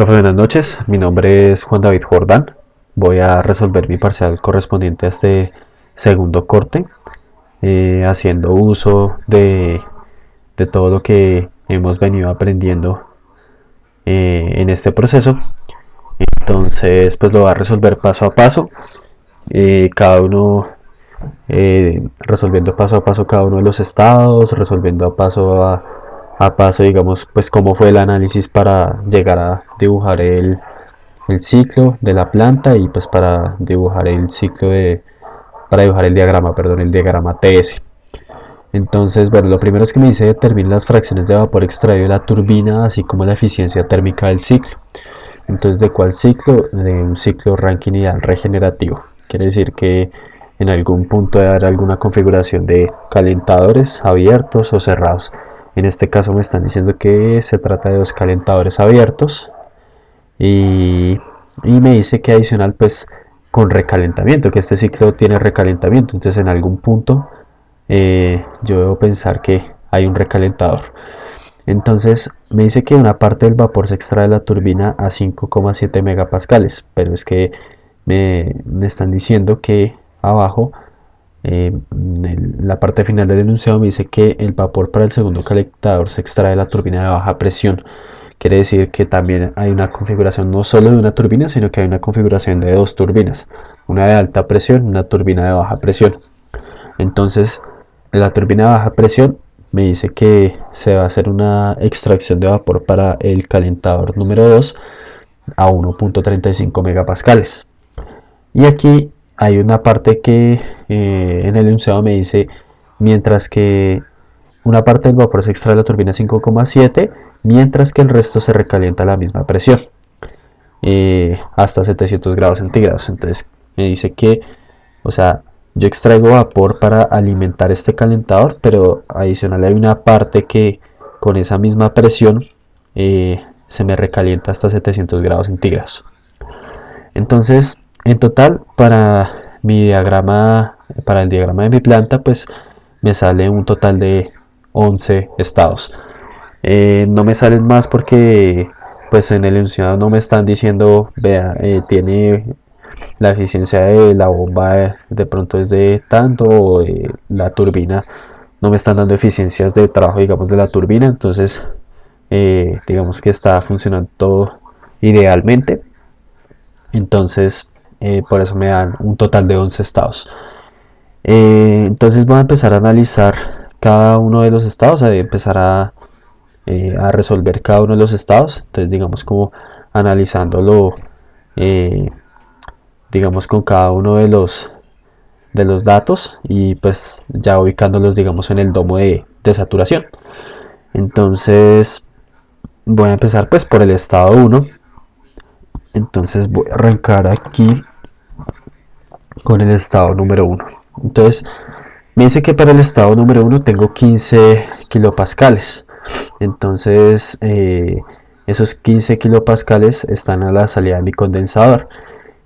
Profe, buenas noches. Mi nombre es Juan David Jordán. Voy a resolver mi parcial correspondiente a este segundo corte, haciendo uso de todo lo que hemos venido aprendiendo en este proceso. Entonces, pues lo voy a resolver paso a paso, cada uno resolviendo paso a paso cada uno de los estados, resolviendo a paso, digamos, pues cómo fue el análisis para llegar a dibujar el ciclo de la planta y pues para dibujar el ciclo para dibujar el diagrama, perdón, el diagrama TS. Entonces, bueno, lo primero es que me dice determinar las fracciones de vapor extraído de la turbina, así como la eficiencia térmica del ciclo. Entonces, ¿de cuál ciclo? De un ciclo Rankine ideal regenerativo. Quiere decir que en algún punto debe haber alguna configuración de calentadores abiertos o cerrados. En este caso me están diciendo que se trata de dos calentadores abiertos y, y me dice que adicional pues con recalentamiento, que este ciclo tiene recalentamiento. Entonces en algún punto yo debo pensar que hay un recalentador. Entonces me dice que una parte del vapor se extrae de la turbina a 5,7 megapascales, pero es que me están diciendo que abajo, en la parte final del enunciado, me dice que el vapor para el segundo calentador se extrae de la turbina de baja presión. Quiere decir que también hay una configuración no solo de una turbina, sino que hay una configuración de dos turbinas, una de alta presión y una turbina de baja presión. Entonces, de la turbina de baja presión me dice que se va a hacer una extracción de vapor para el calentador número 2 a 1,35 megapascales. Y aquí hay una parte que en el enunciado me dice, mientras que una parte del vapor se extrae de la turbina 5,7, mientras que el resto se recalienta a la misma presión, hasta 700 grados centígrados. Entonces me dice que, o sea, yo extraigo vapor para alimentar este calentador, pero adicional hay una parte que con esa misma presión se me recalienta hasta 700 grados centígrados. Entonces, en total, para el diagrama de mi planta, pues me sale un total de 11 estados. No me salen más porque pues en el enunciado no me están diciendo, vea, tiene la eficiencia de la bomba de pronto es de tanto, o de la turbina no me están dando eficiencias de trabajo, digamos, de la turbina. Entonces digamos que está funcionando todo idealmente. Entonces por eso me dan un total de 11 estados. Entonces voy a empezar a analizar cada uno de los estados, a empezar a resolver cada uno de los estados. Entonces digamos como analizándolo, eh, digamos con cada uno de los datos y pues ya ubicándolos, digamos, en el domo de saturación. Entonces voy a empezar pues por el estado 1. Entonces voy a arrancar aquí con el estado número 1. Entonces me dice que para el estado número 1 tengo 15 kilopascales. Entonces esos 15 kilopascales están a la salida de mi condensador.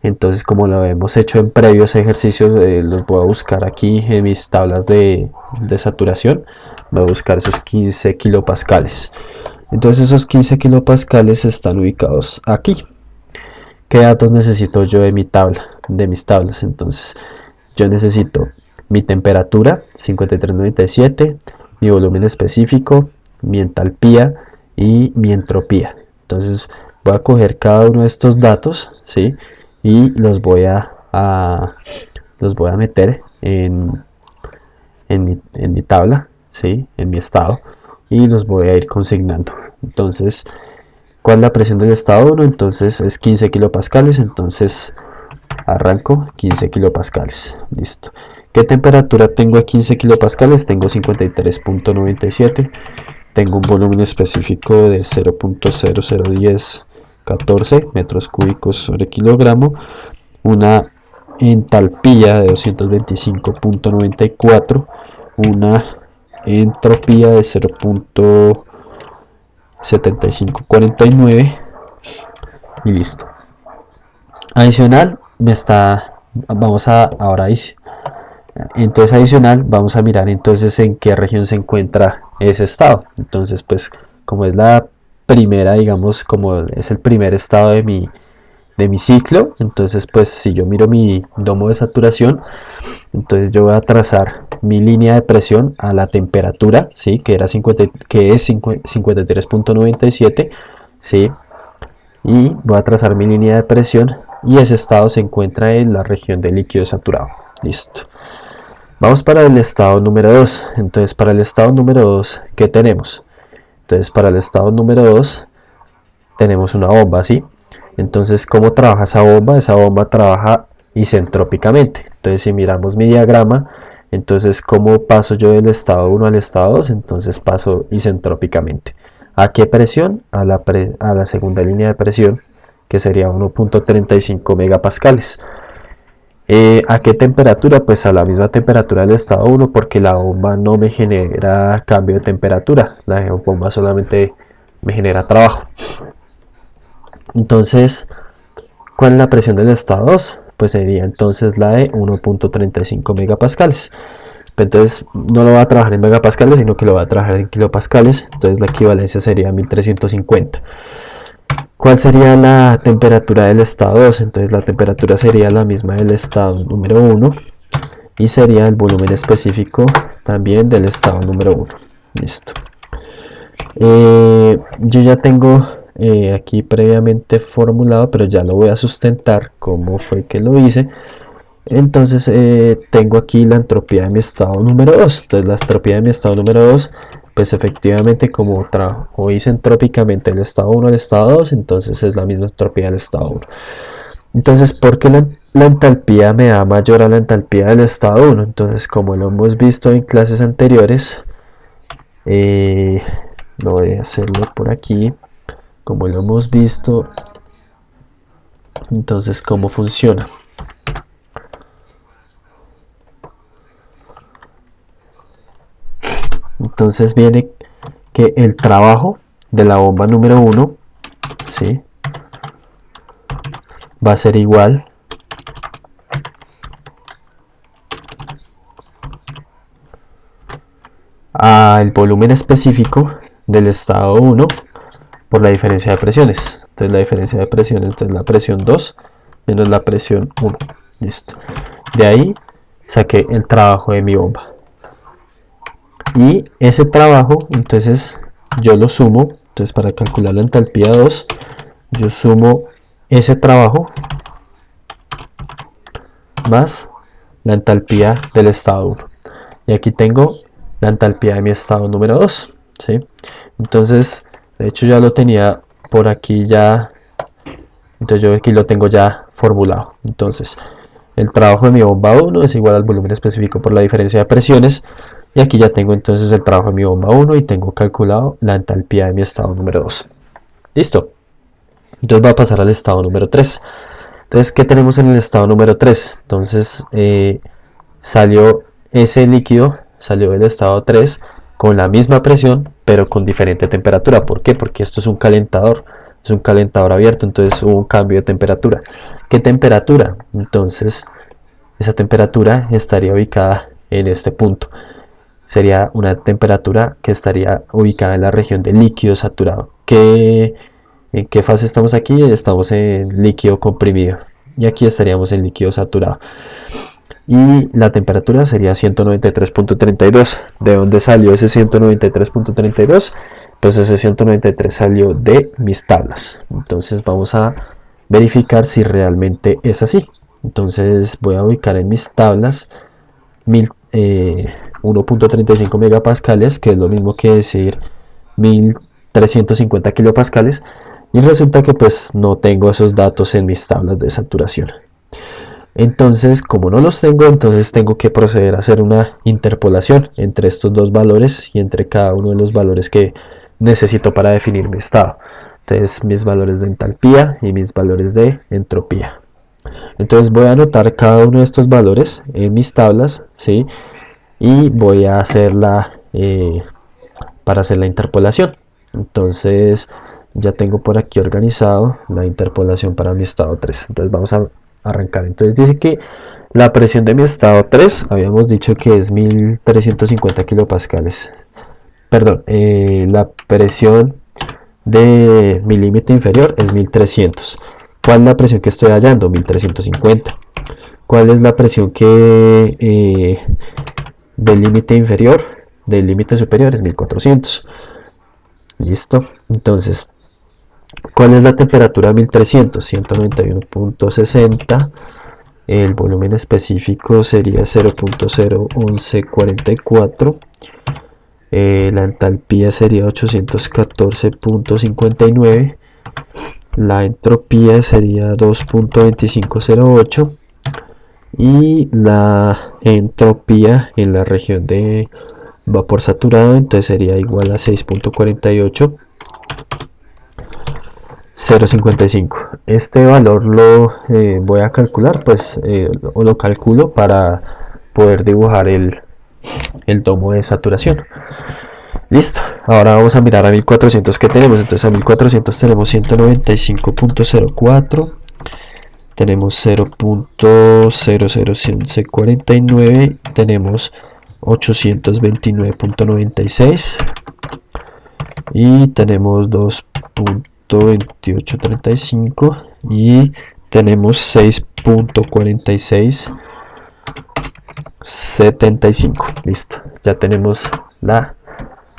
Entonces, como lo hemos hecho en previos ejercicios, los voy a buscar aquí en mis tablas de saturación. Voy a buscar esos 15 kilopascales. Entonces esos 15 kilopascales están ubicados aquí. ¿Qué datos necesito yo de mi tabla, de mis tablas? Entonces yo necesito mi temperatura 5397, mi volumen específico, mi entalpía y mi entropía. Entonces voy a coger cada uno de estos datos, ¿sí? Y los voy a meter en mi tabla, ¿sí? En mi estado, y los voy a ir consignando. Entonces, ¿cuál es la presión del estado 1? Entonces es 15 kilopascales. Entonces arranco 15 kilopascales. Listo. ¿Qué temperatura tengo a 15 kilopascales? Tengo 53,97. Tengo un volumen específico de 0.001014 metros cúbicos sobre kilogramo. Una entalpía de 225,94. Una entropía de 0.7549. Y listo. Adicional entonces adicional vamos a mirar entonces en qué región se encuentra ese estado. Entonces pues como es la primera, digamos, como es el primer estado de mi ciclo. Entonces pues si yo miro mi domo de saturación, entonces yo voy a trazar mi línea de presión a la temperatura, ¿sí? Que es 53.97, ¿sí? Y voy a trazar mi línea de presión y ese estado se encuentra en la región de líquido saturado. Listo. Vamos para el estado número 2. Entonces para el estado número 2, ¿qué tenemos? Entonces para el estado número 2 tenemos una bomba, ¿sí? Entonces, ¿cómo trabaja esa bomba? Esa bomba trabaja isentrópicamente. Entonces, si miramos mi diagrama, entonces, ¿cómo paso yo del estado 1 al estado 2? Entonces paso isentrópicamente. ¿A qué presión? A la segunda línea de presión, que sería 1.35 megapascales. ¿A qué temperatura? Pues a la misma temperatura del estado 1, porque la bomba no me genera cambio de temperatura. La bomba solamente me genera trabajo. Entonces, ¿cuál es la presión del estado 2? Pues sería entonces la de 1.35 megapascales. Entonces no lo va a trabajar en megapascales, sino que lo va a trabajar en kilopascales. Entonces la equivalencia sería 1350. ¿Cuál sería la temperatura del estado 2? Entonces la temperatura sería la misma del estado número 1 y sería el volumen específico también del estado número 1. Listo. Yo ya tengo aquí previamente formulado, pero ya lo voy a sustentar cómo fue que lo hice. Entonces tengo aquí la entropía de mi estado número 2. Entonces la entropía de mi estado número 2, pues efectivamente como trabajo isentrópicamente el estado 1 al estado 2, entonces es la misma entropía del estado 1. Entonces, ¿por qué la entalpía me da mayor a la entalpía del estado 1? Entonces, como lo hemos visto en clases anteriores, voy a hacerlo por aquí, como lo hemos visto. Entonces, ¿cómo funciona? Entonces viene que el trabajo de la bomba número 1, ¿sí?, va a ser igual al volumen específico del estado 1 por la diferencia de presiones. Entonces la diferencia de presiones, entonces la presión 2 menos la presión 1. Listo. De ahí saqué el trabajo de mi bomba. Y ese trabajo, entonces yo lo sumo. Entonces para calcular la entalpía 2, yo sumo ese trabajo más la entalpía del estado 1. Y aquí tengo la entalpía de mi estado número 2, ¿sí? Entonces, de hecho ya lo tenía por aquí ya. Entonces yo aquí lo tengo ya formulado. Entonces, el trabajo de mi bomba 1 es igual al volumen específico por la diferencia de presiones. Y aquí ya tengo entonces el trabajo de mi bomba 1 y tengo calculado la entalpía de mi estado número 2. Listo. Entonces va a pasar al estado número 3. Entonces, ¿qué tenemos en el estado número 3? Entonces, salió ese líquido, salió del estado 3 con la misma presión, pero con diferente temperatura. ¿Por qué? Porque esto es un calentador abierto, entonces hubo un cambio de temperatura. ¿Qué temperatura? Entonces, esa temperatura estaría ubicada en este punto. Sería una temperatura que estaría ubicada en la región de líquido saturado. ¿En qué fase estamos aquí? Estamos en líquido comprimido. Y aquí estaríamos en líquido saturado. Y la temperatura sería 193.32. ¿De dónde salió ese 193.32? Pues ese 193 salió de mis tablas. Entonces vamos a verificar si realmente es así. Entonces voy a ubicar en mis tablas 1.35 megapascales, que es lo mismo que decir 1350 kilopascales. Y resulta que pues no tengo esos datos en mis tablas de saturación. Entonces, como no los tengo, entonces tengo que proceder a hacer una interpolación entre estos dos valores y entre cada uno de los valores que necesito para definir mi estado. Entonces, mis valores de entalpía y mis valores de entropía. Entonces voy a anotar cada uno de estos valores en mis tablas, ¿sí? Y voy a hacerla para hacer la interpolación. Entonces ya tengo por aquí organizado la interpolación para mi estado 3. Entonces vamos a arrancar. Entonces dice que la presión de mi estado 3, habíamos dicho que es 1350 kilopascales. Perdón, la presión de mi límite inferior es 1300. ¿Cuál es la presión que estoy hallando? 1350. ¿Cuál es la presión que del límite inferior? Del límite superior es 1400. Listo. Entonces, ¿cuál es la temperatura? 1300, 191.60. El volumen específico sería 0.01144. La entalpía sería 814.59. La entropía sería 2.2508. Y la entropía en la región de vapor saturado entonces sería igual a 6.48 0.55. Este valor lo voy a calcular, pues o lo calculo para poder dibujar el domo de saturación. Listo, ahora vamos a mirar a 1400 que tenemos. Entonces a 1400 tenemos 195.04, tenemos 0.00149, tenemos 829.96 y tenemos 2.2835 y tenemos 6.4675. Listo, ya tenemos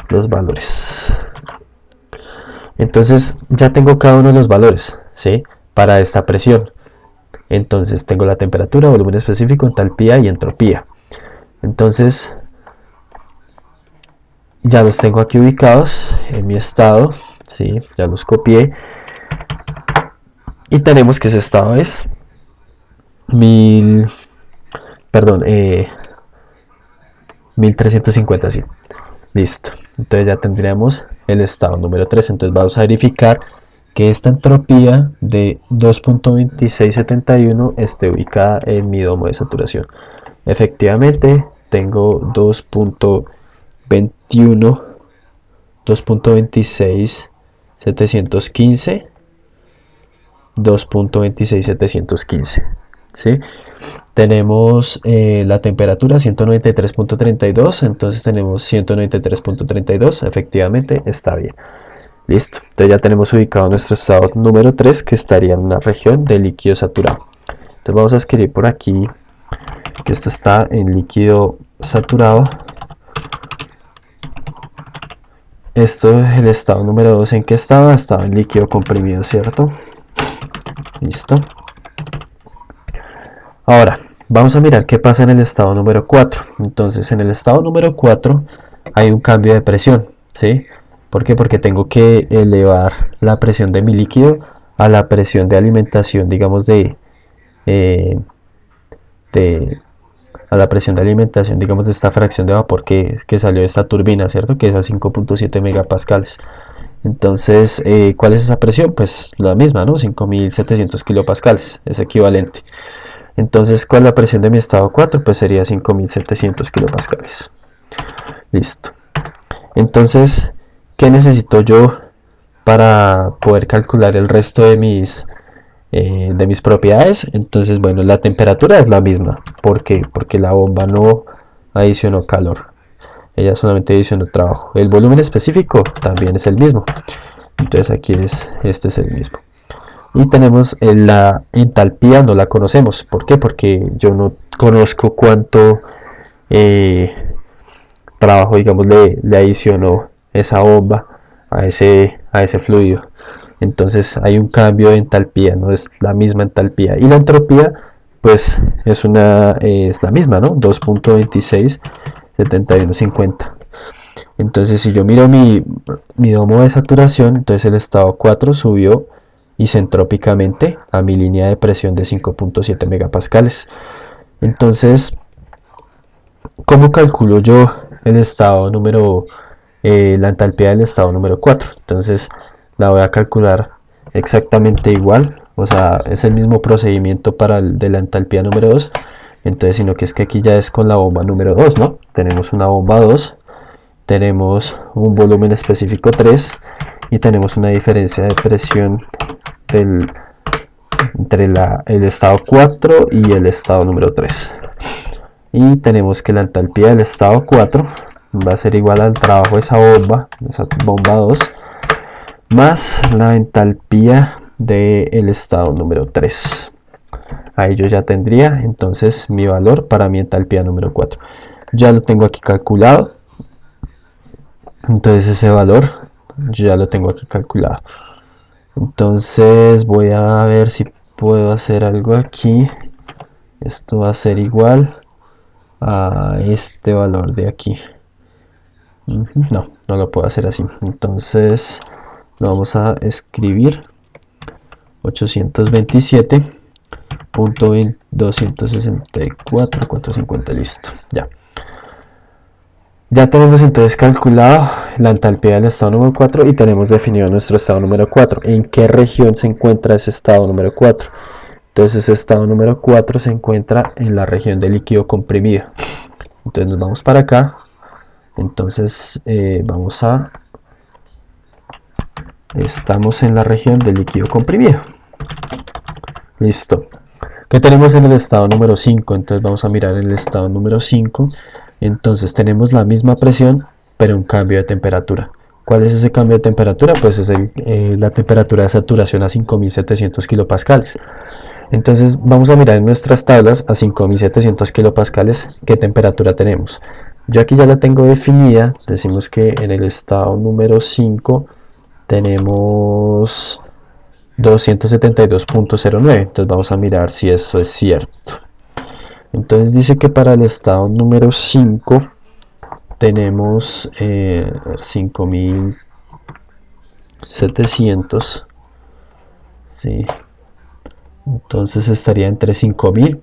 los valores. Entonces ya tengo cada uno de los valores, ¿sí? Para esta presión. Entonces tengo la temperatura, volumen específico, entalpía y entropía. Entonces ya los tengo aquí ubicados en mi estado, ¿sí? Ya los copié. Y tenemos que ese estado es 1350, sí. Listo. Entonces ya tendríamos el estado número 3. Entonces vamos a verificar que esta entropía de 2.2671 esté ubicada en mi domo de saturación. Efectivamente, tengo 2.21, 2.26715, 2.26715, ¿sí? Tenemos la temperatura 193.32, entonces tenemos 193.32, efectivamente está bien. Listo, entonces ya tenemos ubicado nuestro estado número 3, que estaría en una región de líquido saturado. Entonces vamos a escribir por aquí que esto está en líquido saturado. Esto es el estado número 2. ¿En qué estaba? Estaba en líquido comprimido, ¿cierto? Listo. Ahora, vamos a mirar qué pasa en el estado número 4. Entonces, en el estado número 4 hay un cambio de presión, ¿sí? ¿Por qué? Porque tengo que elevar la presión de mi líquido a la presión de alimentación, digamos, a la presión de alimentación, digamos, de esta fracción de vapor que salió de esta turbina, ¿cierto? Que es a 5.7 megapascales. Entonces, ¿cuál es esa presión? Pues la misma, ¿no? 5.700 kilopascales, es equivalente. Entonces, ¿cuál es la presión de mi estado 4? Pues sería 5.700 kilopascales. Listo. Entonces, ¿qué necesito yo para poder calcular el resto de mis propiedades? Entonces, bueno, la temperatura es la misma. ¿Por qué? Porque la bomba no adicionó calor, ella solamente adicionó trabajo. El volumen específico también es el mismo, entonces aquí este es el mismo. Y tenemos la entalpía, no la conocemos. ¿Por qué? Porque yo no conozco cuánto trabajo, digamos, le adicionó esa bomba a ese fluido. Entonces hay un cambio de entalpía, no es la misma entalpía. Y la entropía, pues es la misma, ¿no? 2.267150. Entonces si yo miro mi domo de saturación, entonces el estado 4 subió isentrópicamente a mi línea de presión de 5.7 megapascales. Entonces, ¿cómo calculo yo el estado la entalpía del estado número 4? Entonces la voy a calcular exactamente igual, o sea, es el mismo procedimiento para el de la entalpía número 2. Entonces, sino que es que aquí ya es con la bomba número 2, ¿no? Tenemos una bomba 2, tenemos un volumen específico 3 y tenemos una diferencia de presión entre el estado 4 y el estado número 3. Y tenemos que la entalpía del estado 4 va a ser igual al trabajo de esa bomba 2, más la entalpía del estado número 3. Ahí yo ya tendría entonces mi valor para mi entalpía número 4. Ya lo tengo aquí calculado. Entonces ese valor yo ya lo tengo aquí calculado. Entonces voy a ver si puedo hacer algo aquí. Esto va a ser igual a este valor de aquí. No lo puedo hacer así. Entonces lo vamos a escribir 827.264.450. Listo, ya tenemos entonces calculado la entalpía del estado número 4 y tenemos definido nuestro estado número 4. ¿En qué región se encuentra ese estado número 4? Entonces ese estado número 4 se encuentra en la región de líquido comprimido. Entonces nos vamos para acá. Entonces estamos en la región de líquido comprimido. Listo. ¿Qué tenemos en el estado número 5? Entonces vamos a mirar en el estado número 5. Entonces tenemos la misma presión, pero un cambio de temperatura. ¿Cuál es ese cambio de temperatura? Pues es la temperatura de saturación a 5700 kilopascales. Entonces vamos a mirar en nuestras tablas a 5700 kilopascales qué temperatura tenemos. Yo aquí ya la tengo definida. Decimos que en el estado número 5 tenemos 272.09. Entonces vamos a mirar si eso es cierto. Entonces dice que para el estado número 5 tenemos 5700. ¿Sí? Entonces estaría entre 5000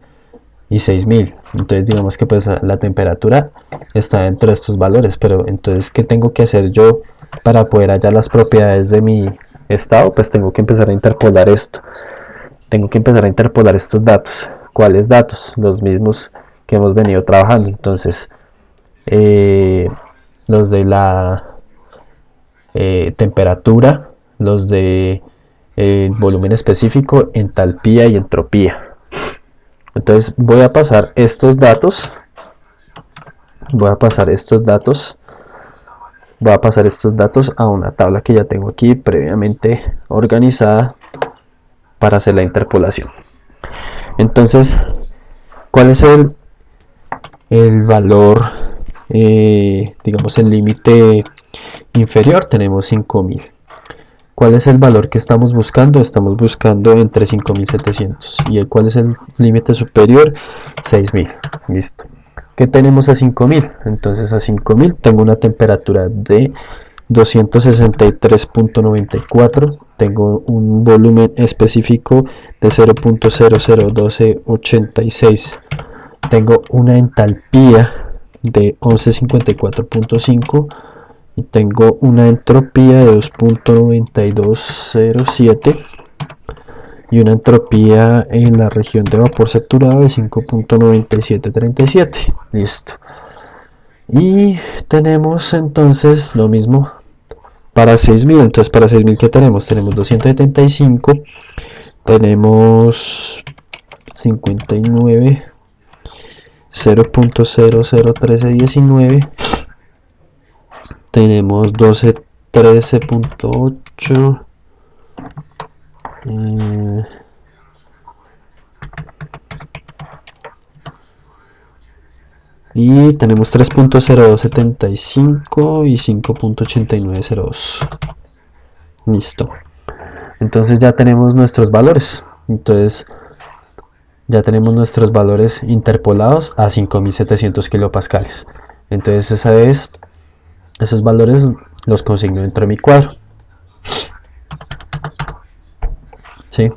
y 6000. Entonces digamos que pues la temperatura está dentro de estos valores. Pero entonces, ¿qué tengo que hacer yo para poder hallar las propiedades de mi estado? Pues tengo que empezar a interpolar esto. Tengo que empezar a interpolar estos datos. ¿Cuáles datos? Los mismos que hemos venido trabajando. Entonces los de la temperatura, los de volumen específico, entalpía y entropía. Entonces voy a pasar estos datos a una tabla que ya tengo aquí previamente organizada para hacer la interpolación. Entonces, ¿cuál es el valor, digamos el límite inferior? Tenemos 5000. ¿Cuál es el valor que estamos buscando? Estamos buscando entre 5700. ¿Y cuál es el límite superior? 6000. Listo. ¿Qué tenemos a 5000? Entonces a 5000 tengo una temperatura de 263.94. Tengo un volumen específico de 0.001286. Tengo una entalpía de 1154.5 y tengo una entropía de 2.9207 y una entropía en la región de vapor saturado de 5.9737. Listo. Y tenemos entonces lo mismo para 6000. Entonces para 6000 ¿qué tenemos? Tenemos 275, tenemos 59, 0.001319, tenemos 1213.8, y tenemos 3.0275 y 5.8902. Listo. Entonces ya tenemos nuestros valores. Entonces ya tenemos nuestros valores interpolados a 5700 kilopascales. Entonces esos valores los consigno dentro de mi cuadro. ¿Sí?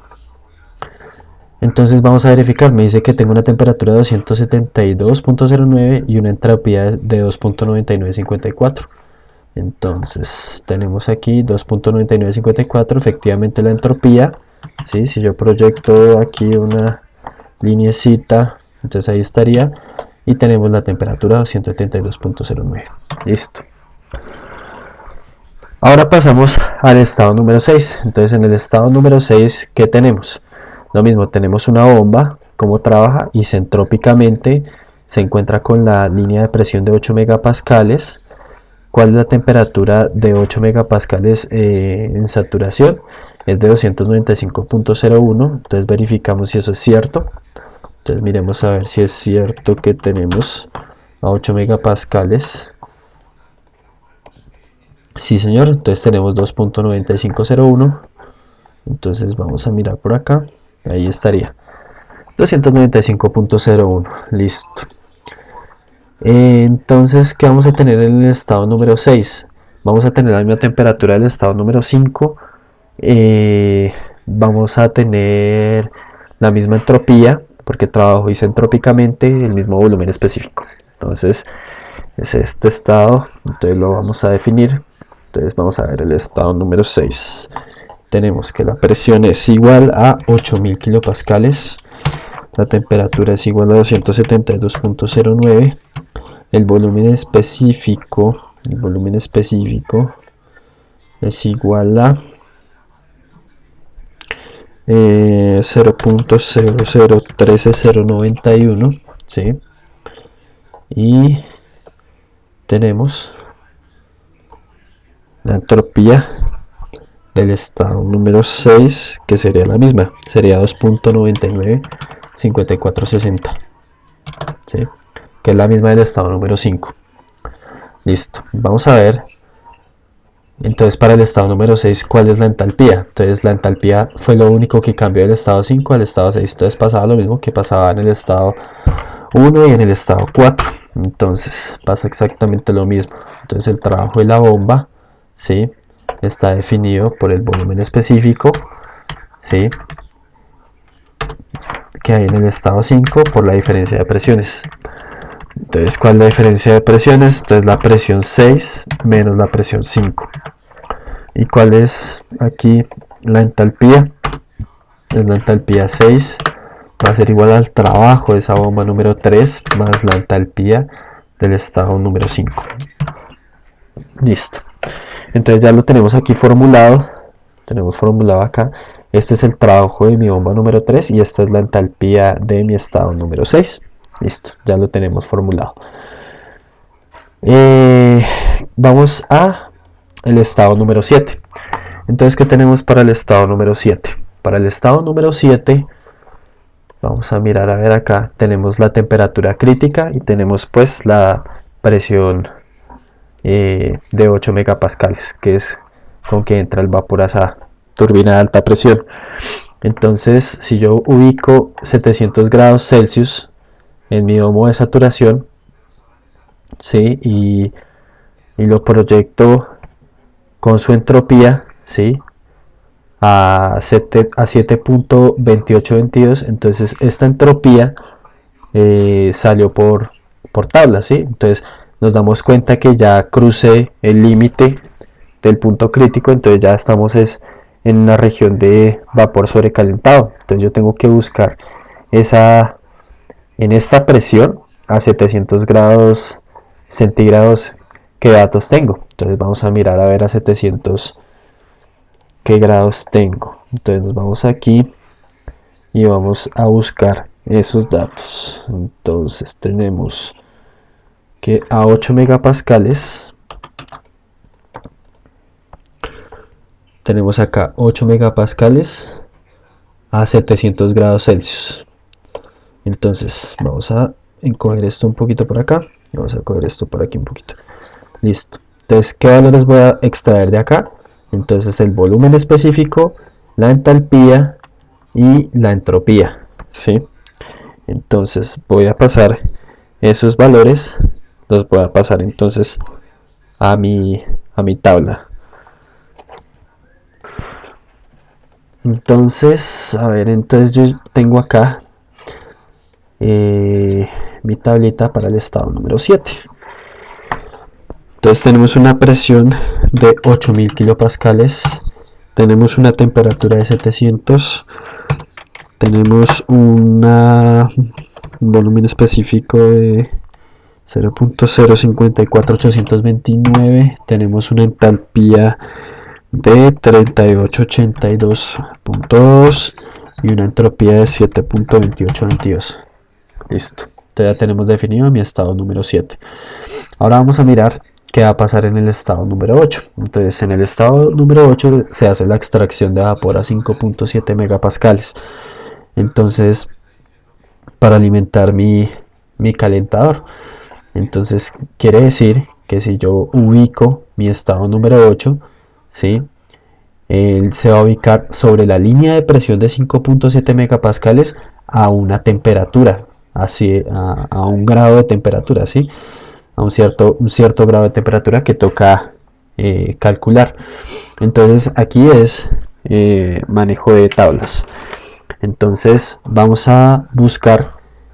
Entonces vamos a verificar. Me dice que tengo una temperatura de 272.09 y una entropía de 2.9954. Entonces tenemos aquí 2.9954. Efectivamente la entropía, ¿sí? Si yo proyecto aquí una lineecita, entonces ahí estaría. Y tenemos la temperatura 272.09. Listo. Ahora pasamos al estado número 6. Entonces en el estado número 6, ¿qué tenemos? Lo mismo, tenemos una bomba, cómo trabaja, isentrópicamente se encuentra con la línea de presión de 8 megapascales, ¿Cuál es la temperatura de 8 megapascales en saturación? Es de 295.01. Entonces verificamos si eso es cierto. Entonces miremos a ver si es cierto que tenemos a 8 megapascales. Sí, señor. Entonces tenemos 2.9501. Entonces vamos a mirar por acá. Ahí estaría. 295.01. Listo. Entonces, ¿qué vamos a tener en el estado número 6? Vamos a tener la misma temperatura del estado número 5. Vamos a tener la misma entropía, porque trabajo isentrópicamente el mismo volumen específico. Entonces, es este estado. Entonces lo vamos a definir. Entonces vamos a ver el estado número 6. Tenemos que la presión es igual a 8000 kilopascales. La temperatura es igual a 272.09. El volumen específico es igual a 0.0013091, ¿sí? Y tenemos la entropía del estado número 6, que sería la misma, sería 2.995460, ¿sí? Que es la misma del estado número 5. Listo, vamos a ver entonces para el estado número 6 cuál es la entalpía. Entonces la entalpía fue lo único que cambió del estado 5 al estado 6. Entonces pasaba lo mismo que pasaba en el estado 1 y en el estado 4. Entonces pasa exactamente lo mismo. Entonces el trabajo de la bomba, ¿sí?, está definido por el volumen específico, ¿sí?, que hay en el estado 5 por la diferencia de presiones. Entonces, ¿cuál es la diferencia de presiones? Entonces la presión 6 menos la presión 5. ¿Y cuál es aquí la entalpía? Es la entalpía 6 va a ser igual al trabajo de esa bomba número 3 más la entalpía del estado número 5. Listo. Entonces ya lo tenemos aquí formulado. Tenemos formulado acá. Este es el trabajo de mi bomba número 3 y esta es la entalpía de mi estado número 6. Listo, ya lo tenemos formulado. Vamos a el estado número 7. Entonces, ¿qué tenemos para el estado número 7? Para el estado número 7, vamos a mirar a ver acá. Tenemos la temperatura crítica y tenemos pues la presión de 8 megapascales, que es con que entra el vapor a esa turbina de alta presión. Entonces, si yo ubico 700 grados Celsius en mi domo de saturación, ¿sí?, y lo proyecto con su entropía, ¿sí?, a 7.2822, entonces esta entropía salió por tabla, ¿sí? Entonces nos damos cuenta que ya crucé el límite del punto crítico, entonces ya estamos en una región de vapor sobrecalentado. Entonces yo tengo que buscar en esta presión a 700 grados centígrados qué datos tengo. Entonces vamos a mirar a ver a 700 qué grados tengo. Entonces nos vamos aquí y vamos a buscar esos datos. Entonces tenemos que a 8 megapascales tenemos acá 8 megapascales a 700 grados Celsius. Entonces vamos a encoger esto un poquito por acá y vamos a coger esto por aquí un poquito. Listo. Entonces, ¿qué valores voy a extraer de acá? Entonces el volumen específico, la entalpía y la entropía, ¿sí? Entonces voy a pasar esos valores, los voy a pasar entonces a mi tabla. Entonces, a ver, entonces yo tengo acá mi tablita para el estado número 7. Entonces tenemos una presión de 8000 kilopascales, tenemos una temperatura de 700, tenemos un volumen específico de 0.054829, tenemos una entalpía de 3882.2 y una entropía de 7.2822. Listo, entonces ya tenemos definido mi estado número 7. Ahora vamos a mirar ¿qué va a pasar en el estado número 8? Entonces en el estado número 8 se hace la extracción de vapor a 5.7 megapascales. Entonces, para alimentar mi calentador. Entonces quiere decir que si yo ubico mi estado número 8, ¿sí? Él se va a ubicar sobre la línea de presión de 5.7 megapascales a una temperatura, así a un grado de temperatura, ¿sí? A un cierto grado de temperatura que toca calcular. Entonces aquí es manejo de tablas. Entonces vamos a buscar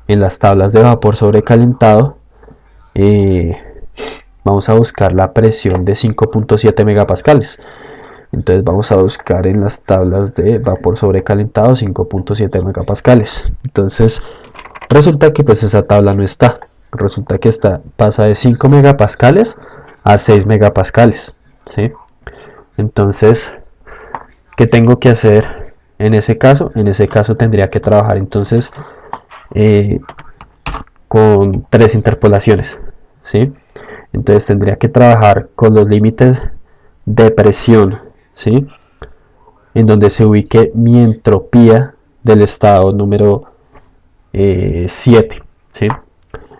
en las tablas de vapor sobrecalentado, vamos a buscar la presión de 5.7 megapascales. Entonces vamos a buscar en las tablas de vapor sobrecalentado 5.7 megapascales. Entonces resulta que pues esa tabla no está. Resulta que pasa de 5 megapascales a 6 megapascales, ¿sí? Entonces, ¿qué tengo que hacer en ese caso? En ese caso tendría que trabajar entonces con 3 interpolaciones, ¿sí? Entonces tendría que trabajar con los límites de presión, ¿sí? En donde se ubique mi entropía del estado número 7, ¿sí?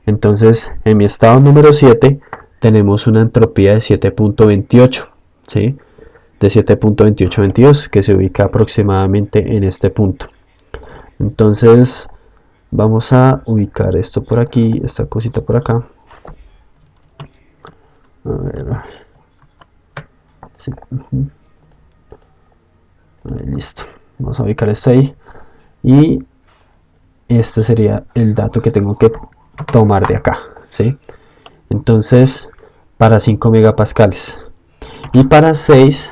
Entonces en mi estado número 7 tenemos una entropía de 7.28, ¿sí? De 7.2822, que se ubica aproximadamente en este punto. Entonces vamos a ubicar esto por aquí, esta cosita por acá. A ver. Sí. Ahí, listo. Vamos a ubicar esto ahí. Y este sería el dato que tengo que tomar de acá, ¿sí? Entonces, para 5 megapascales. Y para 6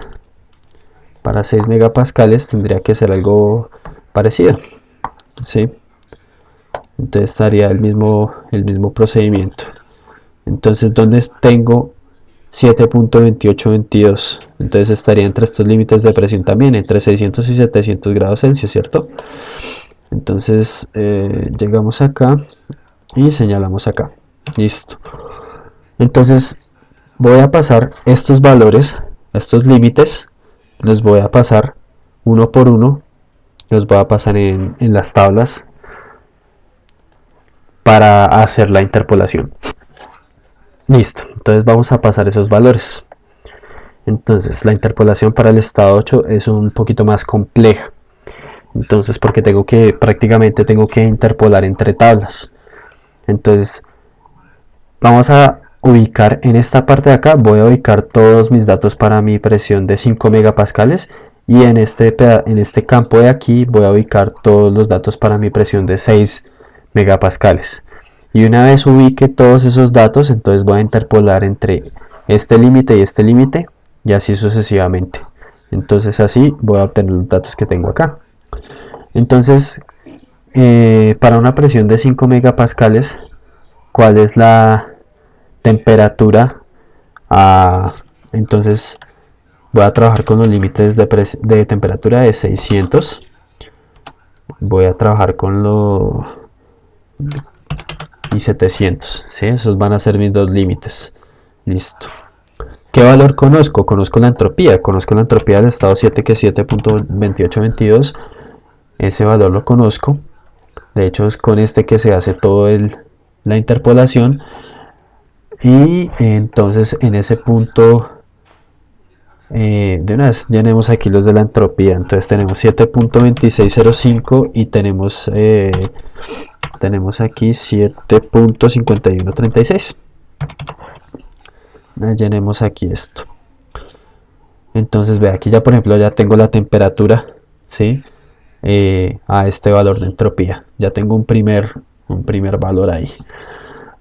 megapascales tendría que ser algo parecido, ¿sí? Entonces estaría el mismo procedimiento. Entonces, ¿dónde tengo 7.2822? Entonces estaría entre estos límites de presión también, entre 600 y 700 grados Celsius, ¿cierto? Entonces llegamos acá y señalamos acá. Listo. Entonces voy a pasar estos valores, estos límites, los voy a pasar uno por uno, los voy a pasar en las tablas para hacer la interpolación. Listo, entonces vamos a pasar esos valores. Entonces la interpolación para el estado 8 es un poquito más compleja. Entonces porque prácticamente tengo que interpolar entre tablas. Entonces vamos a ubicar en esta parte de acá, voy a ubicar todos mis datos para mi presión de 5 megapascales. Y en este campo de aquí voy a ubicar todos los datos para mi presión de 6 megapascales. Y una vez ubique todos esos datos, entonces voy a interpolar entre este límite y este límite, y así sucesivamente. Entonces así voy a obtener los datos que tengo acá. Entonces, para una presión de 5 megapascales, ¿cuál es la temperatura? Entonces voy a trabajar con los límites de temperatura de 600. Voy a trabajar con y 700, ¿sí? Esos van a ser mis dos límites. Listo. ¿Qué valor conozco? Conozco la entropía del estado 7, que es 7.2822. Ese valor lo conozco. De hecho es con este que se hace toda la interpolación. Y entonces en ese punto de una vez llenemos aquí los de la entropía. Entonces tenemos 7.2605 y tenemos aquí 7.5136. Llenemos aquí esto. Entonces ve, aquí ya por ejemplo ya tengo la temperatura, ¿sí? A este valor de entropía. Ya tengo un primer valor ahí.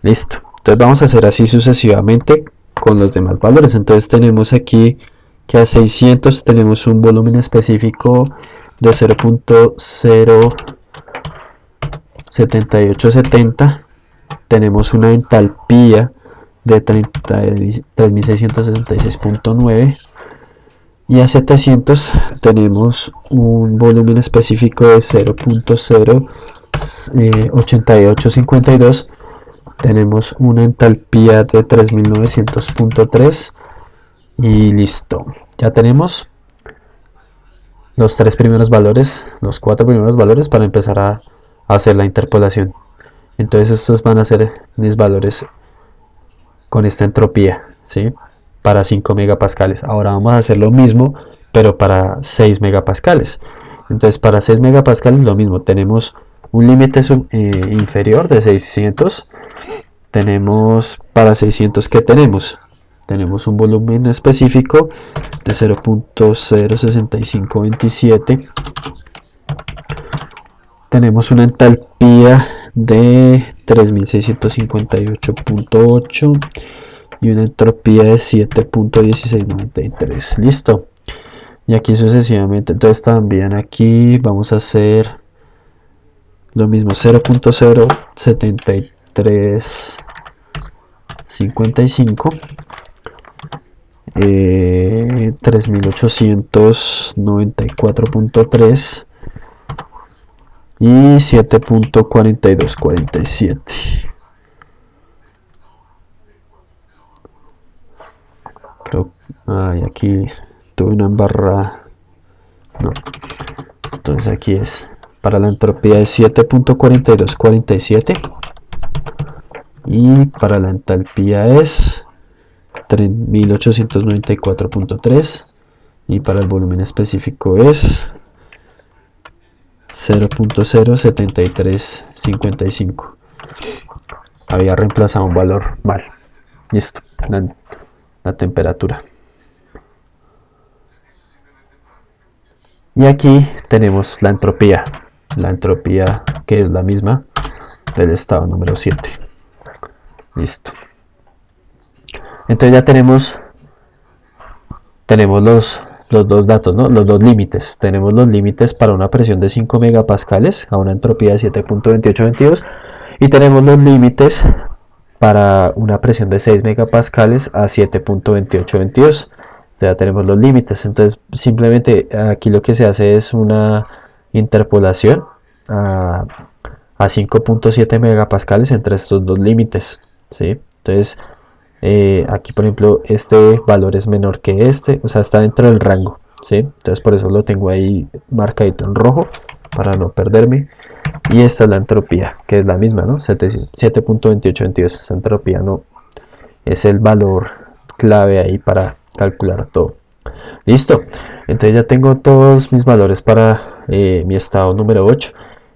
Listo. Entonces vamos a hacer así sucesivamente con los demás valores. Entonces tenemos aquí que a 600 tenemos un volumen específico de 0.07870. Tenemos una entalpía de 3666.9. Y a 700 tenemos un volumen específico de 0.08852. tenemos una entalpía de 3900.3 y listo. Ya tenemos los tres primeros valores, los cuatro primeros valores para empezar a hacer la interpolación. Entonces estos van a ser mis valores con esta entropía, ¿sí? Para 5 megapascales. Ahora vamos a hacer lo mismo, pero para 6 megapascales. Entonces para 6 megapascales lo mismo, tenemos un límite inferior de 600. Tenemos para 600, ¿qué tenemos? Tenemos un volumen específico de 0.06527. Tenemos una entalpía de 3658.8 y una entropía de 7.1693. Listo. Y aquí sucesivamente. Entonces también aquí vamos a hacer lo mismo, 0.07355, 3894.3 y 7.4247. Creo, aquí tuve una embarrada. No. Entonces aquí es para la entropía de 7.4247 y para la entalpía es 3894.3 y para el volumen específico es 0.07355. Había reemplazado un valor mal. Listo, la temperatura. Y aquí tenemos la entropía que es la misma del estado número 7. Listo. Entonces ya tenemos los dos datos, ¿no? Los dos límites. Tenemos los límites para una presión de 5 megapascales a una entropía de 7.2822 y tenemos los límites para una presión de 6 megapascales a 7.2822. Ya tenemos los límites. Entonces simplemente aquí lo que se hace es una interpolación a 5.7 megapascales entre estos dos límites, ¿sí? Entonces aquí por ejemplo este valor es menor que este, o sea, está dentro del rango, ¿sí? Entonces por eso lo tengo ahí marcadito en rojo para no perderme. Y esta es la entropía, que es la misma, ¿no? 7.2822. Esa entropía no es el valor clave ahí para calcular todo. Listo. Entonces ya tengo todos mis valores para mi estado número 8.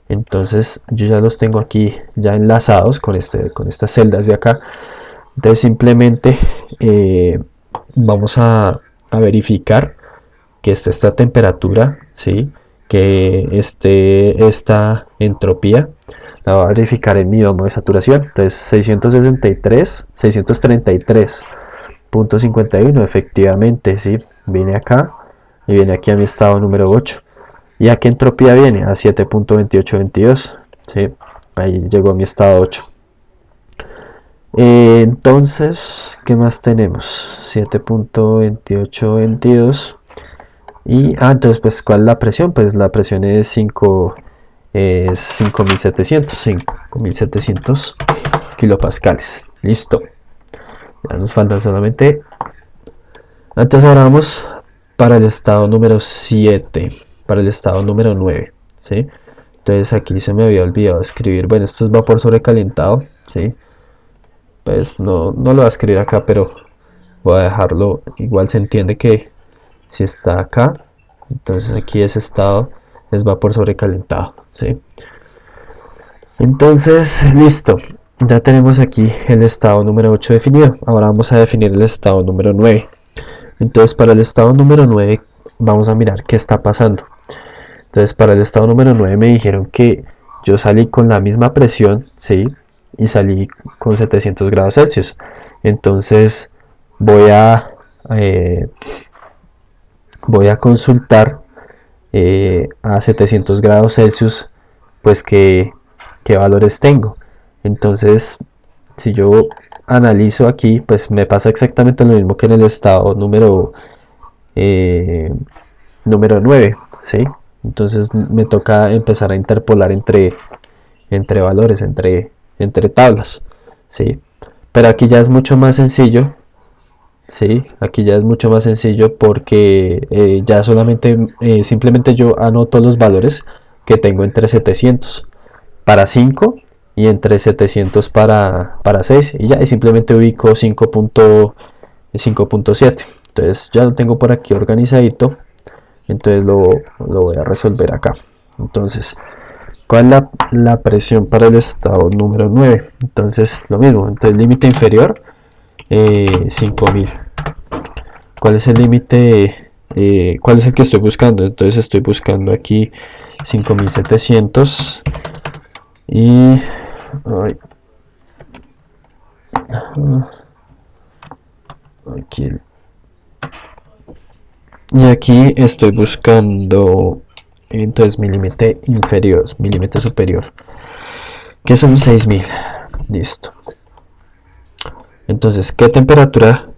Entonces yo ya los tengo aquí ya enlazados con estas celdas de acá. Entonces simplemente vamos a verificar que esté esta temperatura, ¿sí? Que esté esta entropía. La voy a verificar en mi domo de saturación. Entonces 633.51 efectivamente, ¿sí? Viene acá y viene aquí a mi estado número 8. ¿Y a qué entropía viene? A 7.2822, ¿sí? Ahí llegó a mi estado 8. Entonces, ¿qué más tenemos? 7.2822 y entonces pues ¿cuál es la presión? Pues la presión es 5700 kilopascales. Listo, ya nos faltan solamente. Entonces ahora vamos para el estado número 7, para el estado número 9, ¿sí? Entonces aquí se me había olvidado escribir, bueno, esto es vapor sobrecalentado, ¿sí? Pues no lo voy a escribir acá, pero voy a dejarlo, igual se entiende que si está acá, entonces aquí ese estado es vapor sobrecalentado, ¿sí? Entonces, listo, ya tenemos aquí el estado número 8 definido. Ahora vamos a definir el estado número 9. Entonces para el estado número 9 vamos a mirar qué está pasando. Entonces para el estado número 9 me dijeron que yo salí con la misma presión, ¿sí? Y salí con 700 grados Celsius. Entonces voy a consultar a 700 grados Celsius pues qué valores tengo. Entonces si yo analizo aquí, pues me pasa exactamente lo mismo que en el estado número 9, ¿sí? Entonces me toca empezar a interpolar entre valores, entre tablas, ¿sí? Pero aquí ya es mucho más sencillo, ¿sí? Aquí ya es mucho más sencillo porque ya solamente, simplemente yo anoto los valores que tengo entre 700 para 5 y entre 700 para 6 y ya, y simplemente ubico 5.7. Entonces ya lo tengo por aquí organizadito, entonces lo voy a resolver acá. Entonces, ¿cuál es la presión para el estado número 9? Entonces, lo mismo, entonces límite inferior, 5000. ¿Cuál es el límite? ¿Cuál es el que estoy buscando? Entonces estoy buscando aquí 5700 y... ay, aquí, y aquí estoy buscando entonces mi límite inferior, mi límite superior, que son 6000. Listo. Entonces, ¿qué temperatura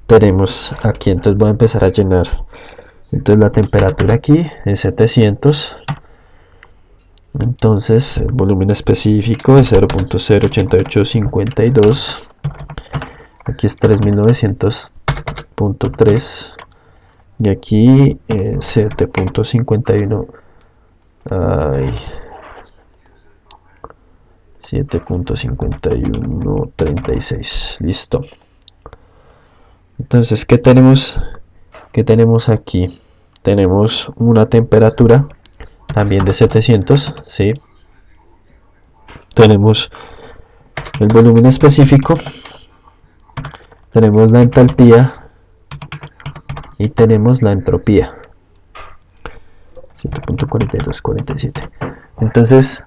tenemos aquí? Entonces voy a empezar a llenar. Entonces la temperatura aquí es 700. Entonces el volumen específico es 0.08852. Aquí es 3900.3 y aquí 7.51. Ay, 7.5136. Listo. Entonces, ¿qué tenemos? ¿Qué tenemos aquí? Tenemos una temperatura también de 700, ¿sí? Tenemos el volumen específico, tenemos la entalpía y tenemos la entropía. 7.4247. Entonces,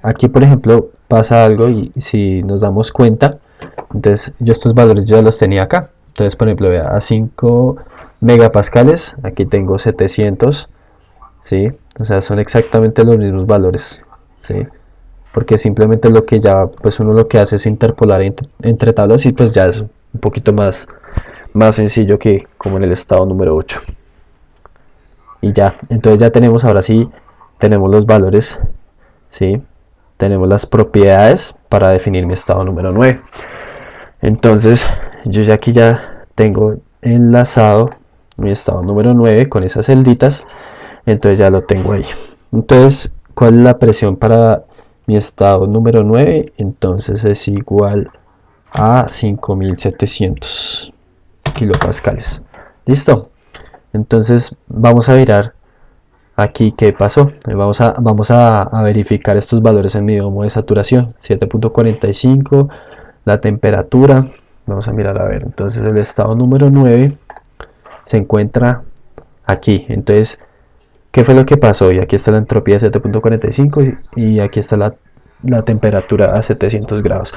aquí por ejemplo pasa algo y si nos damos cuenta, entonces yo estos valores ya los tenía acá. Entonces, por ejemplo, vea, a 5 megapascales, aquí tengo 700, ¿sí? O sea, son exactamente los mismos valores, ¿sí? Porque simplemente lo que ya, pues uno lo que hace es interpolar entre tablas y pues ya es un poquito más sencillo que como en el estado número 8. Y ya, entonces ya tenemos, ahora sí, tenemos los valores, ¿sí? Tenemos las propiedades para definir mi estado número 9. Entonces, yo ya aquí ya tengo enlazado mi estado número 9 con esas celditas, entonces ya lo tengo ahí. Entonces, ¿cuál es la presión para mi estado número 9? Entonces es igual a 5700 kilopascales. ¿Listo? Entonces vamos a mirar aquí qué pasó. Vamos a verificar estos valores en mi domo de saturación. 7.45, la temperatura. Vamos a mirar a ver. Entonces el estado número 9 se encuentra aquí. Entonces, ¿qué fue lo que pasó? Y aquí está la entropía 7.45 y aquí está la temperatura a 700 grados.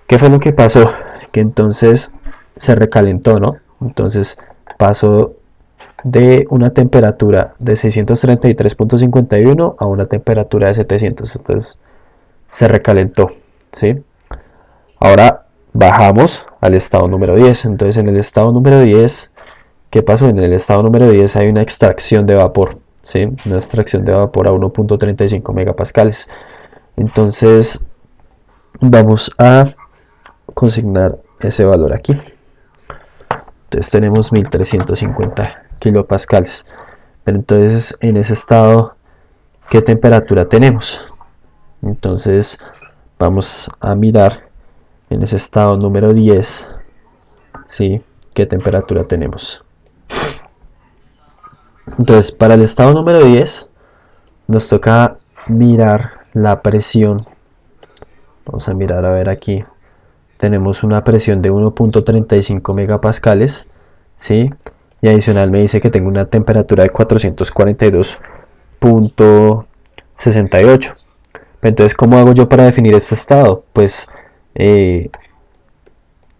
¿Qué fue lo que pasó? Que entonces se recalentó, ¿no? Entonces pasó de una temperatura de 633.51 a una temperatura de 700. Entonces se recalentó, ¿sí? Ahora bajamos al estado número 10. Entonces en el estado número 10, ¿qué pasó? En el estado número 10 hay una extracción de vapor, ¿sí? Una extracción de vapor a 1.35 megapascales. Entonces vamos a consignar ese valor aquí. Entonces tenemos 1350 kilopascales. Pero entonces en ese estado, ¿qué temperatura tenemos? Entonces vamos a mirar en ese estado número 10, ¿sí? ¿Qué temperatura tenemos? Entonces para el estado número 10 nos toca mirar la presión. Vamos a mirar a ver aquí. Tenemos una presión de 1.35 megapascales, ¿sí? Y adicional me dice que tengo una temperatura de 442.68. Entonces, ¿cómo hago yo para definir este estado? Pues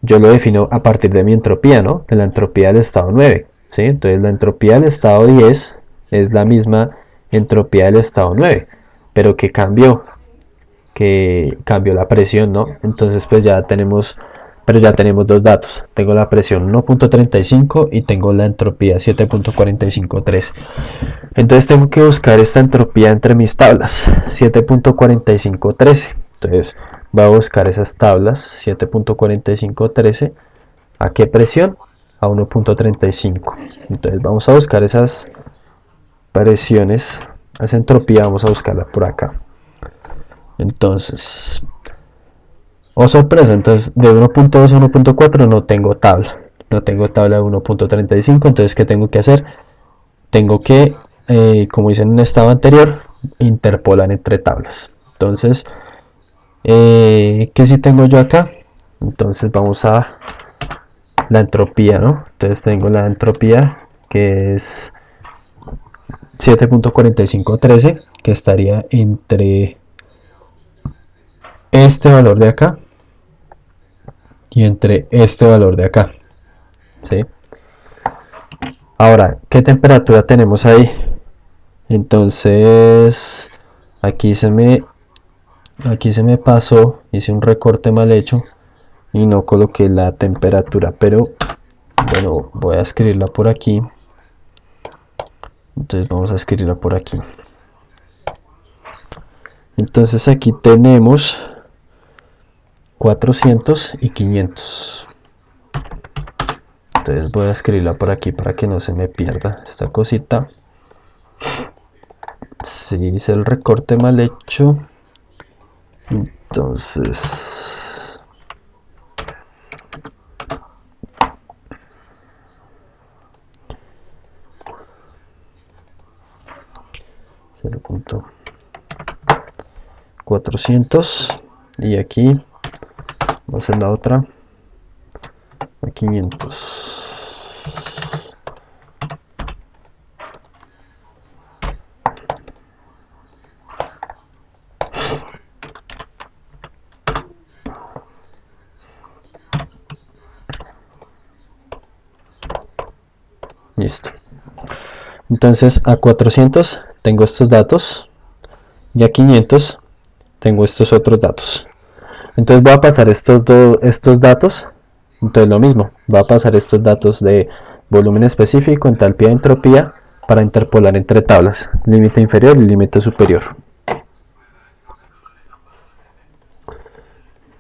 yo lo defino a partir de mi entropía, ¿no? De la entropía del estado 9, ¿sí? Entonces la entropía del estado 10 es la misma entropía del estado 9, pero que cambió la presión, ¿no? Entonces pues ya tenemos dos datos. Tengo la presión 1.35 y tengo la entropía 7.453. Entonces tengo que buscar esta entropía entre mis tablas, 7.4513. Entonces va a buscar esas tablas 7.4513. ¿A qué presión? A 1.35. Entonces vamos a buscar esas presiones, esa entropía vamos a buscarla por acá. Entonces, oh sorpresa, entonces de 1.2 a 1.4 no tengo tabla. No tengo tabla de 1.35, entonces ¿qué tengo que hacer? Tengo que, como hice en un estado anterior, interpolar entre tablas. Entonces, ¿qué si tengo yo acá? Entonces vamos a la entropía, ¿no? Entonces tengo la entropía que es 7.4513, que estaría entre este valor de acá y entre este valor de acá, ¿sí? Ahora, ¿qué temperatura tenemos ahí? Entonces, aquí se me pasó, hice un recorte mal hecho y no coloqué la temperatura, pero bueno, voy a escribirla por aquí. Entonces vamos a escribirla por aquí. Entonces aquí tenemos 400 y 500. Entonces voy a escribirla por aquí para que no se me pierda esta cosita. Si hice el recorte mal hecho, entonces 0.400 y aquí va a ser la otra a 500. Listo. Entonces a 400 tengo estos datos y a 500 tengo estos otros datos. Entonces voy a pasar estos datos. Entonces lo mismo, va a pasar estos datos de volumen específico, entalpía, entropía, para interpolar entre tablas, límite inferior y límite superior.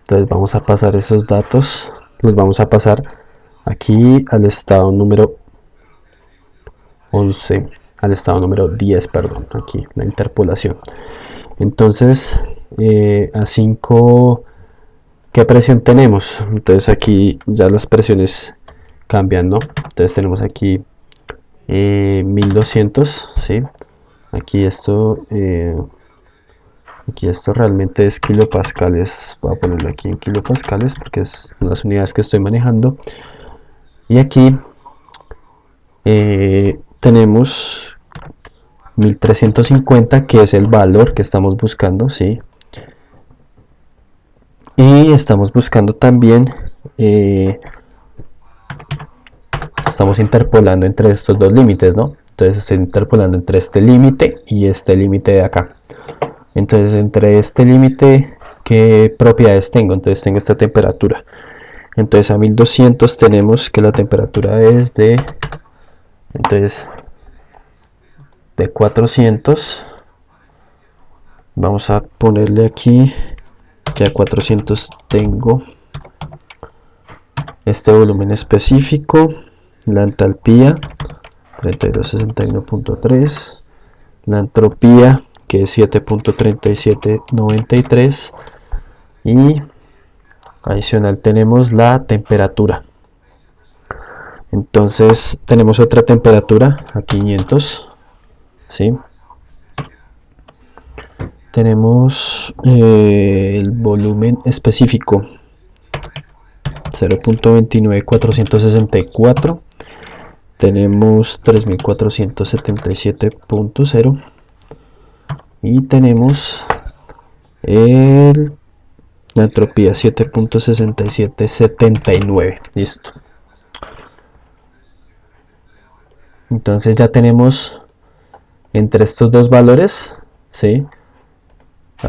Entonces vamos a pasar esos datos, los vamos a pasar aquí al estado número 11, al estado número 10, perdón, aquí la interpolación. Entonces a 5, ¿qué presión tenemos? Entonces aquí ya las presiones cambian, ¿no? Entonces tenemos aquí 1200, ¿sí? Aquí esto realmente es kilopascales. Voy a ponerlo aquí en kilopascales porque es las unidades que estoy manejando. Y aquí tenemos 1350, que es el valor que estamos buscando, ¿sí? Y estamos buscando también, estamos interpolando entre estos dos límites, ¿no? Entonces estoy interpolando entre este límite y este límite de acá. Entonces entre este límite, ¿qué propiedades tengo? Entonces tengo esta temperatura. Entonces a 1200 tenemos que la temperatura es de, entonces, de 400. Vamos a ponerle aquí que a 400 tengo este volumen específico, la entalpía 3261.3, la entropía que es 7.3793 y adicional tenemos la temperatura. Entonces tenemos otra temperatura a 500, ¿sí? Tenemos el volumen específico 0.29464, tenemos 3477.0 y tenemos la entropía 7.6779. Listo. Entonces ya tenemos entre estos dos valores, ¿sí?